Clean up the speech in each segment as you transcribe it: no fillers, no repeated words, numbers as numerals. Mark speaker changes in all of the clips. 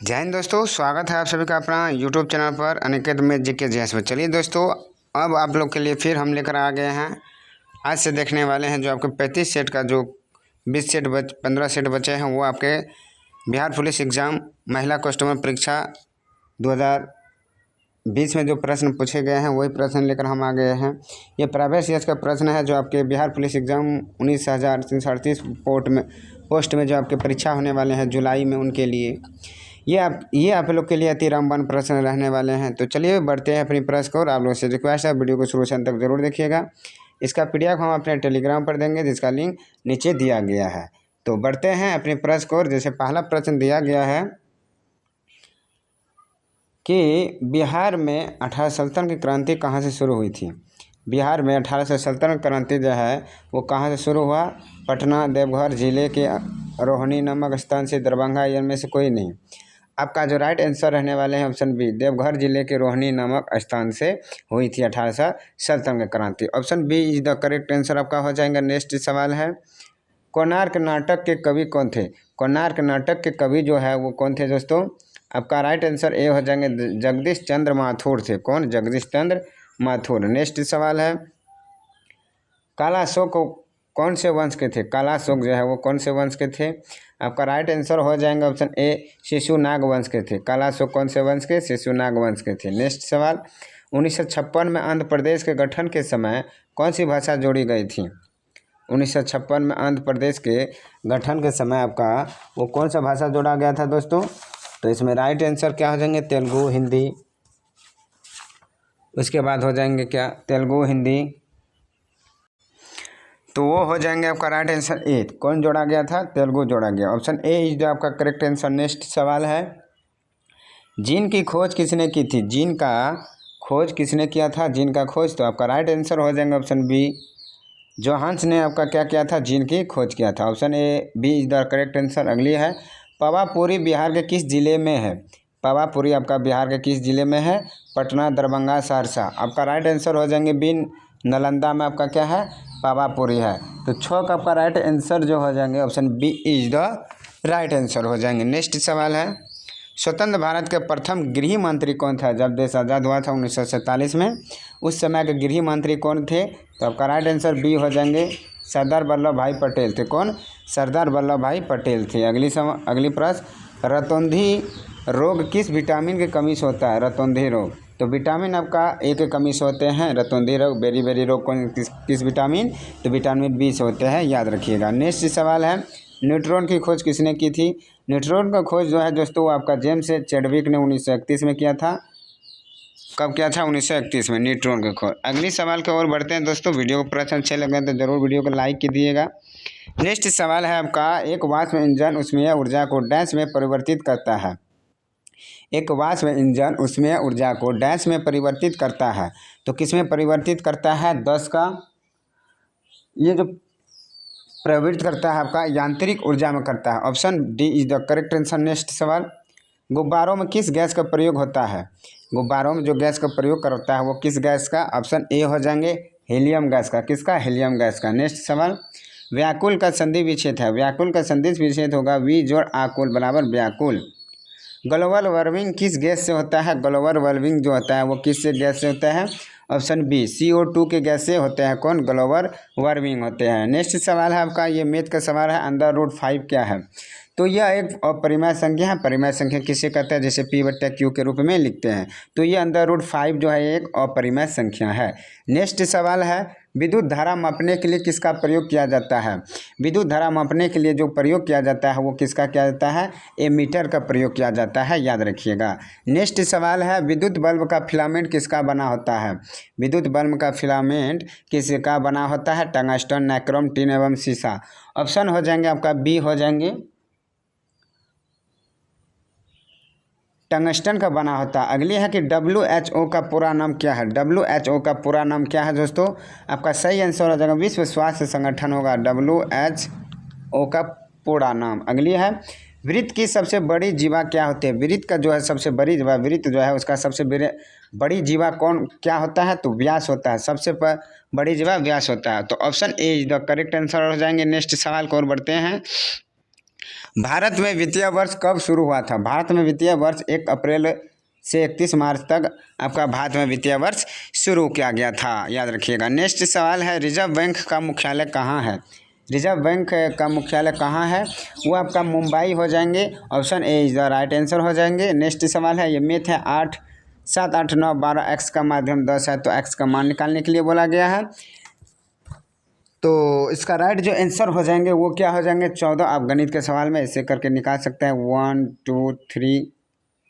Speaker 1: जय हिंद दोस्तों, स्वागत है आप सभी का अपना यूट्यूब चैनल पर अनिकेत में जीके जीएस में। चलिए दोस्तों, अब आप लोग के लिए फिर हम लेकर आ गए हैं। आज से देखने वाले हैं जो आपके 35 सेट का जो 20 सेट 15 सेट बचे हैं, वो आपके बिहार पुलिस एग्ज़ाम महिला कस्टमर परीक्षा 2020 में जो प्रश्न पूछे गए हैं वही प्रश्न लेकर हम आ गए हैं। ये प्राइवेट सीएस का प्रश्न है जो आपके बिहार पुलिस एग्ज़ाम 19,338 पोस्ट में जो आपके परीक्षा होने वाले हैं जुलाई में, उनके लिए ये आप लोग के लिए अति रामबाण प्रश्न रहने वाले हैं। तो चलिए बढ़ते हैं अपनी प्रश्न को, और आप लोग से रिक्वेस्ट है वीडियो को शुरू से अंत तक जरूर देखिएगा। इसका पीडीएफ हम अपने टेलीग्राम पर देंगे जिसका लिंक नीचे दिया गया है। तो बढ़ते हैं अपनी प्रश्न को। जैसे पहला प्रश्न दिया गया है कि बिहार में 18 सल्तनत की क्रांति कहाँ से शुरू हुई थी। बिहार में 18 सल्तनत क्रांति जो है वो कहाँ से शुरू हुआ। पटना, देवघर जिले के रोहिणी नामक स्थान से, दरभंगा, इनमें से कोई नहीं। आपका जो राइट आंसर रहने वाले हैं ऑप्शन बी, देवघर जिले के रोहिणी नामक स्थान से हुई थी 18 सल्तनत क्रांति। Option B is the correct answer आपका हो जाएगा। नेक्स्ट सवाल है, कोणार्क नाटक के कवि कौन थे। कोणार्क नाटक के कवि जो है वो कौन थे दोस्तों। आपका राइट आंसर ए हो जाएंगे, जगदीश चंद्र माथुर थे। कौन? जगदीश चंद्र माथुर। नेक्स्ट सवाल है, कालाशोक कौन से वंश के थे। कालाशोक जो है वो कौन से वंश के थे। आपका राइट आंसर हो जाएगा ऑप्शन ए, शिशुनाग वंश के थे। कालाशोक कौन से वंश के? शिशुनाग वंश के थे। नेक्स्ट सवाल, 1956 में आंध्र प्रदेश के गठन के समय कौन सी भाषा जोड़ी गई थी। 1956 में आंध्र प्रदेश के गठन के समय आपका वो कौन सा भाषा जोड़ा गया था दोस्तों। तो इसमें राइट आंसर क्या हो जाएंगे, तेलुगु, हिंदी। उसके बाद हो जाएंगे क्या, तेलुगु, हिंदी। तो वो हो जाएंगे आपका राइट आंसर ए। कौन जोड़ा गया था? तेलुगु जोड़ा गया। ऑप्शन ए इज जो आपका करेक्ट आंसर। नेक्स्ट सवाल है, जीन की खोज किसने की थी। जीन का खोज किसने किया था। जीन का खोज, तो आपका राइट आंसर हो जाएगा ऑप्शन बी, जोहान्स ने आपका क्या किया था, जीन की खोज किया था। Option A B is the correct answer. अगली है, पावापुरी बिहार के किस जिले में है। पावापुरी आपका बिहार के किस जिले में है। पटना, दरभंगा, सहरसा। आपका राइट आंसर हो जाएंगे बी, नालंदा में आपका क्या है, पावापुरी है। तो 6 का आपका राइट आंसर जो हो जाएंगे option B is the right answer हो जाएंगे। नेक्स्ट सवाल है, स्वतंत्र भारत के प्रथम गृह मंत्री कौन था। जब देश आज़ाद हुआ था 1947 में, उस समय के गृह मंत्री कौन थे। तो आपका राइट आंसर बी हो जाएंगे, सरदार वल्लभ भाई पटेल थे। कौन? सरदार वल्लभ भाई पटेल थे। अगली प्रश्न, रतौंधी रोग किस विटामिन की कमी से होता है। रतौंधी रोग, तो विटामिन आपका ए के कमी से होते हैं। रतौंधी रोग, बेरी रोग कौन किस विटामिन, तो विटामिन बी से होते हैं, याद रखिएगा। नेक्स्ट सवाल है, न्यूट्रॉन की खोज किसने की थी। न्यूट्रॉन का खोज जो है दोस्तों वो आपका जेम्स चैडविक ने 1931 में किया था। कब किया था? 1931 में न्यूट्रॉन की खोज। अगली सवाल की ओर बढ़ते हैं दोस्तों। वीडियो को प्रश्न अच्छे लगे तो जरूर वीडियो को लाइक कीजिएगा। नेक्स्ट सवाल है आपका, एक वाष्प इंजन उसमें ऊर्जा को डैश में परिवर्तित करता है। एक वाष्प इंजन उसमें ऊर्जा को डैश में परिवर्तित करता है, तो किस में परिवर्तित करता है? 10 का ये जो प्रवृत्त करता है आपका यांत्रिक ऊर्जा में करता है। Option D is the correct answer. Next सवाल, गुब्बारों में किस गैस का प्रयोग होता है। गुब्बारों में जो गैस का प्रयोग करता है वो किस गैस का। ऑप्शन ए हो जाएंगे, हीलियम गैस का। किसका? हीलियम गैस का। नेक्स्ट सवाल, व्याकुल का संधि विच्छेद है। व्याकुल का संधि विच्छेद होगा वी जोड़ आकुल बराबर व्याकुल। ग्लोबल वार्मिंग किस गैस से होता है। ग्लोबल वार्मिंग जो होता है वो किस गैस से होता है। ऑप्शन बी, CO2 के गैस से होते हैं। कौन? ग्लोबल वार्मिंग होते हैं। नेक्स्ट सवाल है आपका, ये मैथ का सवाल है, अंडर रूट 5 क्या है। तो यह एक अपरिमेय संख्या है। परिमेय संख्या किसे कहते हैं, जैसे P/Q के रूप में लिखते हैं। तो ये अंडर रूट 5 जो है एक अपरिमेय संख्या है। नेक्स्ट सवाल है, विद्युत धारा मापने के लिए किसका प्रयोग किया जाता है। विद्युत धारा मापने के लिए जो प्रयोग किया जाता है वो किसका किया जाता है, एमीटर का प्रयोग किया जाता है, याद रखिएगा। नेक्स्ट सवाल है, विद्युत बल्ब का फिलामेंट किसका बना होता है। विद्युत बल्ब का फिलामेंट किसका बना होता है, टंगस्टन, नाइक्रोम, टिन एवं सीसा। ऑप्शन हो जाएंगे आपका बी हो जाएंगे, टंगस्टन का बना होता है। अगली है कि WHO का पूरा नाम क्या है। WHO का पूरा नाम क्या है दोस्तों। आपका सही आंसर हो जाएगा विश्व स्वास्थ्य संगठन होगा WHO का पूरा नाम। अगली है, वृत्त की सबसे बड़ी जीवा क्या होती है। वृत्त का जो है सबसे बड़ी जीवा, वृत्त जो है उसका सबसे बड़ी जीवा कौन क्या होता है, तो व्यास होता है। सबसे बड़ी जीवा व्यास होता है। तो option A is the correct answer हो जाएंगे। नेक्स्ट सवाल को और बढ़ते हैं। भारत में वित्तीय वर्ष कब शुरू हुआ था? भारत में वित्तीय वर्ष 1 अप्रैल से 31 मार्च तक आपका भारत में वित्तीय वर्ष शुरू किया गया था, याद रखिएगा। नेक्स्ट सवाल है, रिजर्व बैंक का मुख्यालय कहाँ है? रिजर्व बैंक का मुख्यालय कहाँ है? वो आपका मुंबई हो जाएंगे। Option A is the right answer हो जाएंगे। नेक्स्ट सवाल है, ये मैथ है 8 7 8 9 12 एक्स का माध्यम 10 है, तो एक्स का मान निकालने के लिए बोला गया है। तो इसका राइट जो आंसर हो जाएंगे वो क्या हो जाएंगे? 14। आप गणित के सवाल में ऐसे करके निकाल सकते हैं 1 2 3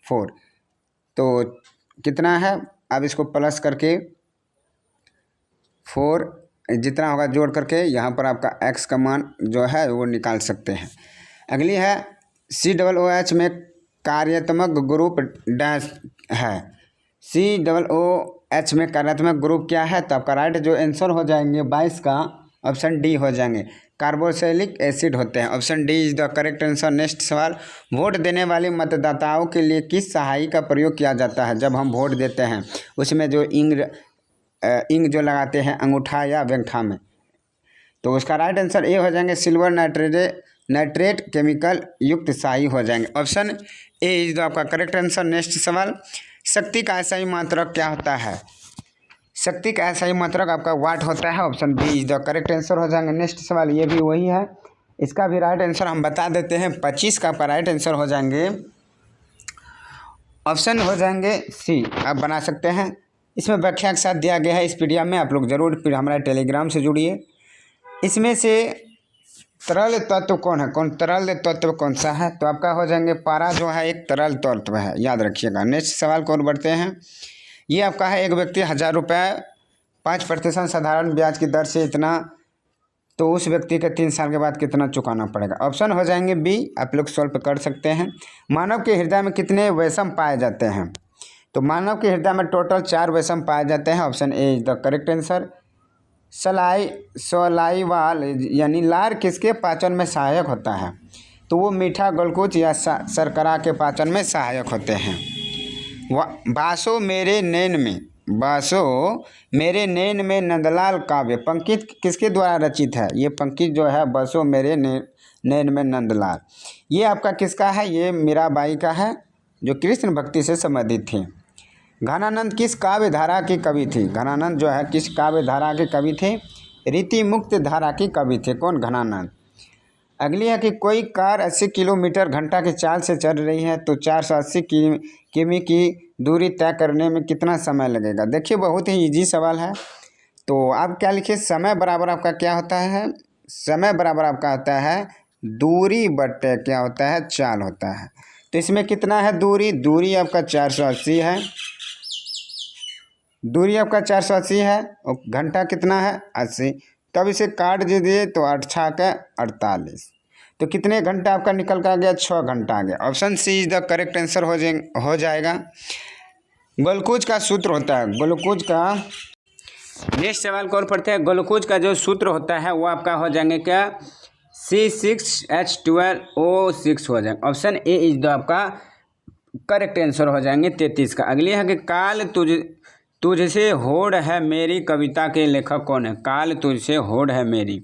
Speaker 1: 4। तो कितना है? अब इसको प्लस करके 4 जितना होगा जोड़ करके यहाँ पर आपका x का मान जो है वो निकाल सकते हैं। अगली है COOH में कार्यात्मक ग्रुप डैश है। COOH में कार्यात्मक ग्रुप क्या है? तो आपका राइट जो आंसर हो जाएंगे 22 का ऑप्शन डी हो जाएंगे, कार्बोक्सिलिक एसिड होते हैं। Option D is the correct answer. Next सवाल, वोट देने वाले मतदाताओं के लिए किस सहाई का प्रयोग किया जाता है? जब हम वोट देते हैं उसमें जो इंक जो लगाते हैं अंगूठा या व्यंगठा में, तो उसका राइट आंसर ए हो जाएंगे, सिल्वर नाइट्रेट केमिकल युक्त स्याही हो जाएंगे। ऑप्शन ए इज द आपका करेक्ट आंसर। नेक्स्ट सवाल, शक्ति का SI मात्रक क्या होता है? शक्ति का SI मात्रक आपका वाट होता है। Option B is the correct answer हो जाएंगे। नेक्स्ट सवाल, ये भी वही है, इसका भी राइट आंसर हम बता देते हैं। 25 का राइट आंसर हो जाएंगे, ऑप्शन हो जाएंगे सी, आप बना सकते हैं। इसमें व्याख्या के साथ दिया गया है इस PDF में, आप लोग जरूर फिर हमारे टेलीग्राम से जुड़िए। इसमें से तरल तत्व कौन है? तरल तत्व कौन सा है? तो आपका हो जाएंगे पारा जो है एक तरल तत्व है, याद रखिएगा। नेक्स्ट सवाल को और बढ़ते हैं। ये आपका है, एक व्यक्ति 1000 रुपये 5% साधारण ब्याज की दर से इतना, तो उस व्यक्ति के 3 साल के बाद कितना चुकाना पड़ेगा? ऑप्शन हो जाएंगे बी, आप लोग सॉल्व कर सकते हैं। मानव के हृदय में कितने वैषम पाए जाते हैं? तो मानव के हृदय में टोटल 4 वैषम पाए जाते हैं। Option A is the correct answer. सलाइवाल यानी लार किसके पाचन में सहायक होता है? तो वो मीठा, ग्लूकोज या शर्करा के पाचन में सहायक होते हैं। बासो मेरे नैन में नंदलाल काव्य पंकित किसके द्वारा रचित है? ये पंकित जो है बसो मेरे नैन में नंदलाल, ये आपका किसका है? ये मीराबाई का है, जो कृष्ण भक्ति से संबंधित थी। घनानंद किस काव्य धारा की कवि थी? घनानंद जो है किस काव्य धारा के कवि थे? रीति मुक्त धारा की कवि थे। कौन? घनानंद। अगली है कि कोई कार 80 किलोमीटर घंटा की चाल से चल रही है, तो 480 किमी की दूरी तय करने में कितना समय लगेगा? देखिए बहुत ही इजी सवाल है। तो आप क्या लिखिए, समय बराबर आपका क्या होता है? समय बराबर आपका होता है दूरी बटे क्या होता है? चाल होता है। तो इसमें कितना है दूरी? दूरी आपका 480 है, दूरी आपका 480 है, और घंटा कितना है? 80। तब इसे काट दीजिए तो 8 6 48, तो कितने घंटा आपका निकल कर आ गया? 6 घंटा आ गया। Option C is the correct answer हो जाएगा। ग्लूकोज का सूत्र होता है, ग्लूकोज का, नेक्स्ट सवाल को और पढ़ते हैं। ग्लूकोज का जो सूत्र होता है वो आपका हो जाएंगे क्या? C6H12O6 हो जाएगा। ऑप्शन ए इज द आपका करेक्ट आंसर हो जाएंगे 33 का। अगली है कि काल तुझसे होड़ है मेरी कविता के लेखक कौन है? काल तुझसे होड़ है मेरी,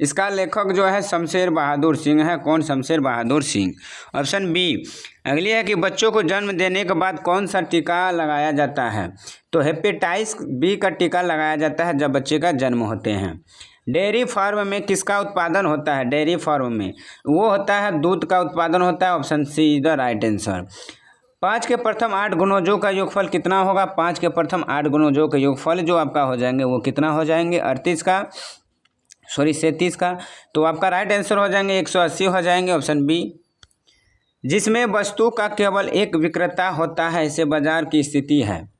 Speaker 1: इसका लेखक जो है शमशेर बहादुर सिंह है। कौन? शमशेर बहादुर सिंह। Option B. अगली है कि बच्चों को जन्म देने के बाद कौन सा टीका लगाया जाता है? तो हेपेटाइटिस बी का टीका लगाया जाता है जब बच्चे का जन्म होते हैं। डेयरी फार्म में किसका उत्पादन होता है? डेयरी फार्म में वो होता है दूध का उत्पादन होता है। Option C is the right answer. 5 के प्रथम 8 गुणोजों का योगफल कितना होगा? 5 के प्रथम 8 गुणोजों का योगफल जो आपका हो जाएंगे वो कितना हो जाएंगे? 37 का। तो आपका राइट आंसर हो जाएंगे 180 हो जाएंगे। Option B. जिसमें वस्तु का केवल एक विक्रेता होता है ऐसे बाजार की स्थिति है।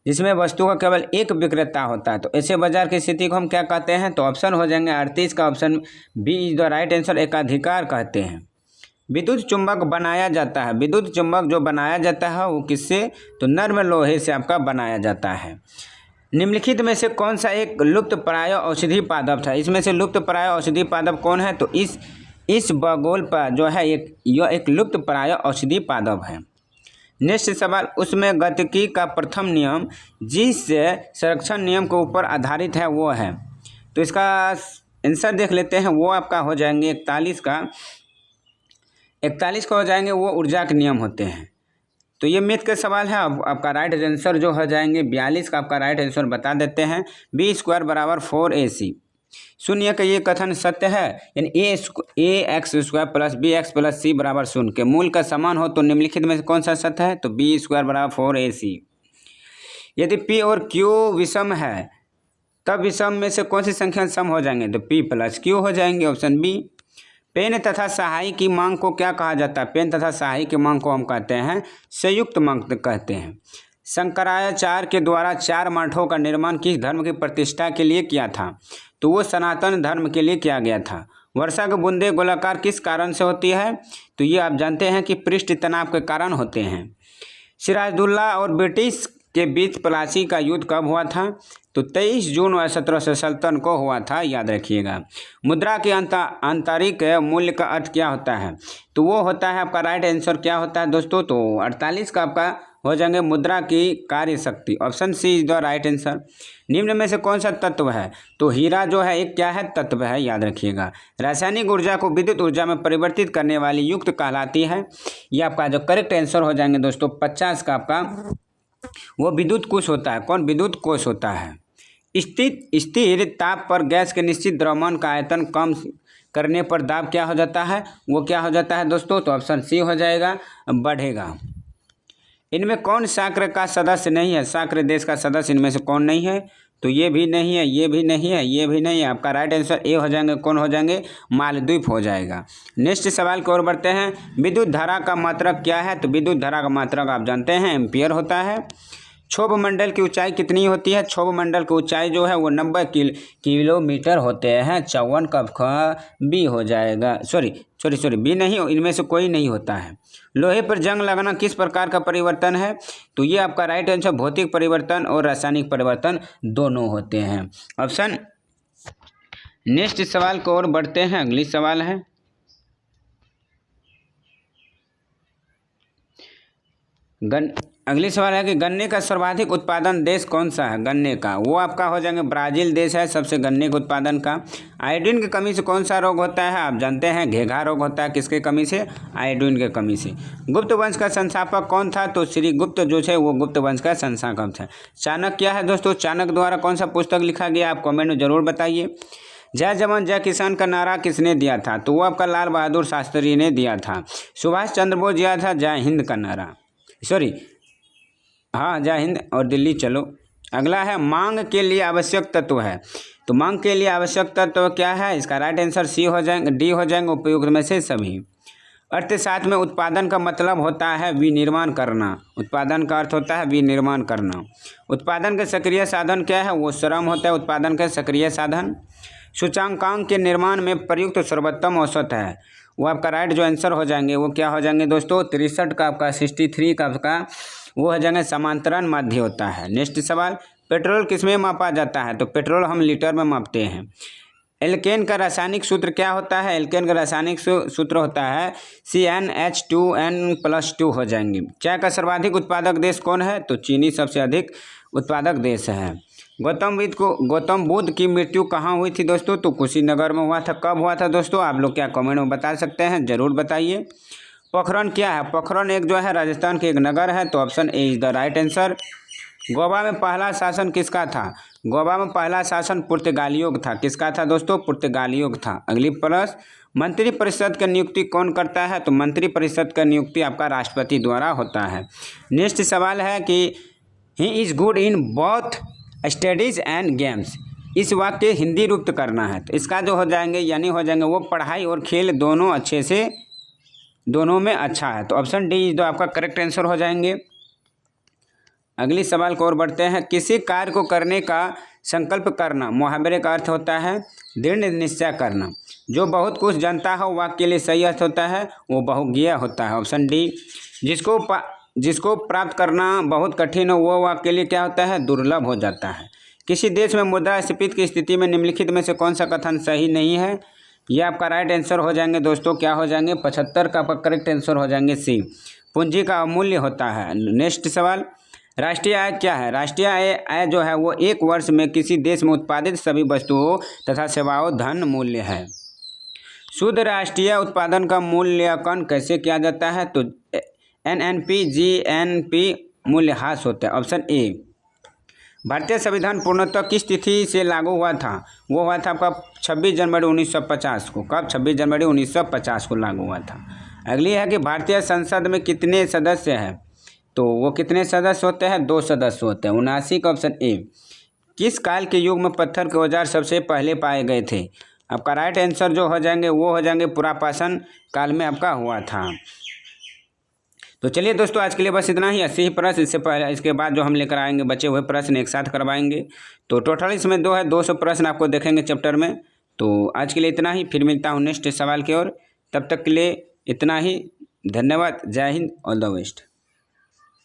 Speaker 1: जिसमें वस्तु का केवल एक विक्रेता होता है, तो ऐसे बाजार की स्थिति को हम क्या कहते हैं? तो ऑप्शन हो जाएंगे 38 का। Option B is the right answer, एकाधिकार कहते हैं। विद्युत चुंबक बनाया जाता है, विद्युत चुंबक जो बनाया जाता है वो किससे? तो नर्म लोहे से आपका बनाया जाता है। निम्नलिखित में से कौन सा एक लुप्त प्राय औषधि पादप था? इसमें से लुप्त प्राय औषधि पादप कौन है? तो इस बगोल पर जो है यह एक लुप्त प्राय औषधि पादप है। नेक्स्ट सवाल, उसमें गतिकी का प्रथम नियम जिस संरक्षण नियम के ऊपर आधारित है वो है, तो इसका आंसर देख लेते हैं। वो आपका हो जाएंगे 41 का। 41 का हो जाएंगे वो ऊर्जा के नियम होते हैं। तो ये मैथ के सवाल है। अब आपका राइट आंसर जो हो जाएंगे 42 का आपका राइट आंसर बता देते हैं। b² बराबर 4ac। शून्य का ये कथन सत्य है, यानी ax² plus bx plus c बराबर शून्य के मूल का समान हो तो निम्नलिखित में से कौन सा सत्य है? तो b² बराबर 4ac। यदि p और q विषम है तब विषम में से कौन सी संख्या सम हो जाएंगे? तो p प्लस q हो जाएंगे, ऑप्शन बी। पेन तथा सहाई की मांग को क्या कहा जाता है? पेन तथा सहाई की मांग को हम कहते हैं संयुक्त मांग कहते हैं। शंकराचार्य के द्वारा 4 मठों का निर्माण किस धर्म की प्रतिष्ठा के लिए किया था? तो वो सनातन धर्म के लिए किया गया था। वर्षा की बूंदें गोलाकार किस कारण से होती है? तो ये आप जानते हैं कि पृष्ठ तनाव के कारण होते हैं। सिराजुद्दौला और ब्रिटिश के बीच प्लासी का युद्ध कब हुआ था? तो 23 जून 1757 को हुआ था, याद रखिएगा। मुद्रा के आंतरिक मूल्य का अर्थ क्या होता है? तो वो होता है आपका राइट आंसर क्या होता है दोस्तों? तो 48 का आपका हो जाएंगे मुद्रा की कार्य शक्ति, option C is the right answer. निम्न में से कौन सा तत्व है? तो हीरा जो है एक क्या है? तत्व है, याद रखिएगा। रासायनिक ऊर्जा को विद्युत ऊर्जा में परिवर्तित करने वाली युक्त कहलाती है। ये आपका जो करेक्ट आंसर हो जाएंगे दोस्तों 50 का आपका वो विद्युत कोश होता है। कौन? विद्युत कोश होता है। स्थिर ताप पर गैस के निश्चित द्रव्यमान का आयतन कम करने पर दाब क्या हो जाता है? वो क्या हो जाता है दोस्तों? तो ऑप्शन सी हो जाएगा, बढ़ेगा। इनमें कौन साक्र का सदस्य नहीं है? साक्र देश का सदस्य इनमें से कौन नहीं है? तो ये भी नहीं है, ये भी नहीं है, ये भी नहीं है। आपका राइट आंसर ए हो जाएंगे। कौन हो जाएंगे? मालदीव हो जाएगा। नेक्स्ट सवाल की ओर बढ़ते हैं। विद्युत धारा का मात्रक क्या है? तो विद्युत धारा का मात्रक आप जानते हैं एम्पियर होता है। क्षोभ मंडल की ऊंचाई कितनी होती है? क्षोभ मंडल की ऊंचाई जो है वो 90 किलोमीटर होते हैं। 54 का बी हो जाएगा। सॉरी बी नहीं, इनमें से कोई नहीं होता है। लोहे पर जंग लगना किस प्रकार का परिवर्तन है? तो ये आपका राइट आंसर भौतिक परिवर्तन और रासायनिक परिवर्तन दोनों होते हैं, ऑप्शन। नेक्स्ट सवाल की ओर बढ़ते हैं। अगली सवाल है अगली सवाल है कि गन्ने का सर्वाधिक उत्पादन देश कौन सा है? गन्ने का वो आपका हो जाएंगे ब्राजील देश है सबसे गन्ने के उत्पादन का। आयोडीन की कमी से कौन सा रोग होता है? आप जानते हैं घेघा रोग होता है। किसके कमी से? आयोडीन के कमी से। गुप्त वंश का संस्थापक कौन था? तो श्री गुप्त जो है वो गुप्त वंश का संस्थापक था। चाणक्य क्या है दोस्तों? चाणक्य द्वारा कौन सा पुस्तक लिखा गया? आप कॉमेंट में जरूर बताइए। जय जवान जय किसान का नारा किसने दिया था? तो वो आपका लाल बहादुर शास्त्री ने दिया था। सुभाष चंद्र बोस दिया था जय हिंद का नारा, सॉरी हाँ जय हिंद और दिल्ली चलो। अगला है मांग के लिए आवश्यक तत्व है। तो मांग के लिए आवश्यक तत्व क्या है? इसका राइट आंसर सी हो जाएंगे, डी हो जाएंगे, उपयुक्त में से सभी। अर्थशास्त्र में उत्पादन का मतलब होता है विनिर्माण करना। उत्पादन का अर्थ होता है विनिर्माण करना। उत्पादन के सक्रिय साधन क्या है? वो श्रम होता है उत्पादन के सक्रिय साधन। सूचकांक के निर्माण में प्रयुक्त सर्वोत्तम औसत है। वो आपका राइट जो आंसर हो जाएंगे वो क्या हो जाएंगे दोस्तों? 63 का आपका 63 का आपका वो हो जाएंगे समांतरण माध्य होता है। नेक्स्ट सवाल, पेट्रोल किसमें मापा जाता है? तो पेट्रोल हम लीटर में मापते हैं। एल्केन का रासायनिक सूत्र क्या होता है? एल्केन का रासायनिक सूत्र होता है CnH2n+2 हो जाएंगे। चाय का सर्वाधिक उत्पादक देश कौन है? तो चीनी सबसे अधिक उत्पादक देश है। गौतम बुद्ध की मृत्यु कहाँ हुई थी दोस्तों? तो कुशीनगर में हुआ था। कब हुआ था दोस्तों? आप लोग क्या कमेंट में बता सकते हैं, जरूर बताइए। पोखरण क्या है? पोखरण एक जो है राजस्थान के एक नगर है, तो option A is the right answer. Goa में पहला शासन किसका था? गोवा में पहला शासन पुर्तगालियों का था। किसका था दोस्तों? पुर्तगालियों का था। अगली प्रश्न, मंत्रिपरिषद की नियुक्ति कौन करता है? तो मंत्रिपरिषद का नियुक्ति आपका राष्ट्रपति द्वारा होता है। नेक्स्ट सवाल है कि he is good in both studies and games. इस वाक्य हिंदी रूप करना है, तो इसका जो हो जाएंगे यानी हो जाएंगे वो पढ़ाई और खेल दोनों अच्छे से दोनों में अच्छा है। तो ऑप्शन डी जो आपका करेक्ट आंसर हो जाएंगे। अगली सवाल को और बढ़ते हैं। किसी कार्य को करने का संकल्प करना, मुहावरे का अर्थ होता है दृढ़ निश्चय करना। जो बहुत कुछ जानता है वाक्य के लिए सही अर्थ होता है वो बहुज्ञेय होता है। Option D. जिसको प्राप्त करना बहुत कठिन हो वो वाक्य के लिए क्या होता है? दुर्लभ हो जाता है। किसी देश में मुद्रास्फीति की स्थिति में निम्नलिखित में से कौन सा कथन सही नहीं है? ये आपका राइट आंसर हो जाएंगे दोस्तों, क्या हो जाएंगे? 75 का आपका करेक्ट आंसर हो जाएंगे सी। पूंजी का अमूल्य होता है। नेक्स्ट सवाल, राष्ट्रीय आय क्या है? राष्ट्रीय आय जो है वो एक वर्ष में किसी देश में उत्पादित सभी वस्तुओं तथा सेवाओं धन मूल्य है। शुद्ध राष्ट्रीय उत्पादन का मूल्यांकन कैसे किया जाता है? तो NNP GNP मूल्यह्रास होता है। Option A. भारतीय संविधान पूर्णतः किस तिथि से लागू हुआ था? वो हुआ था आपका 26 जनवरी 1950 को। कब? 26 जनवरी 1950 को लागू हुआ था। अगली है कि भारतीय संसद में कितने सदस्य हैं? तो वो कितने सदस्य होते हैं? 2 सदस्य होते हैं। 79 का ऑप्शन ए। किस काल के युग में पत्थर के औजार सबसे पहले पाए गए थे? आपका राइट आंसर जो हो जाएंगे वो हो जाएंगे पुरापाषाण काल में आपका हुआ था। तो चलिए दोस्तों, आज के लिए बस इतना ही। 80 प्रश्न, इससे पहले इसके बाद जो हम लेकर आएंगे बचे हुए प्रश्न एक साथ करवाएंगे। तो टोटल इसमें 200 प्रश्न आपको देखेंगे चैप्टर में। तो आज के लिए इतना ही, फिर मिलता हूँ नेक्स्ट सवाल की ओर। तब तक के लिए इतना ही। धन्यवाद। जय हिंद। All the best.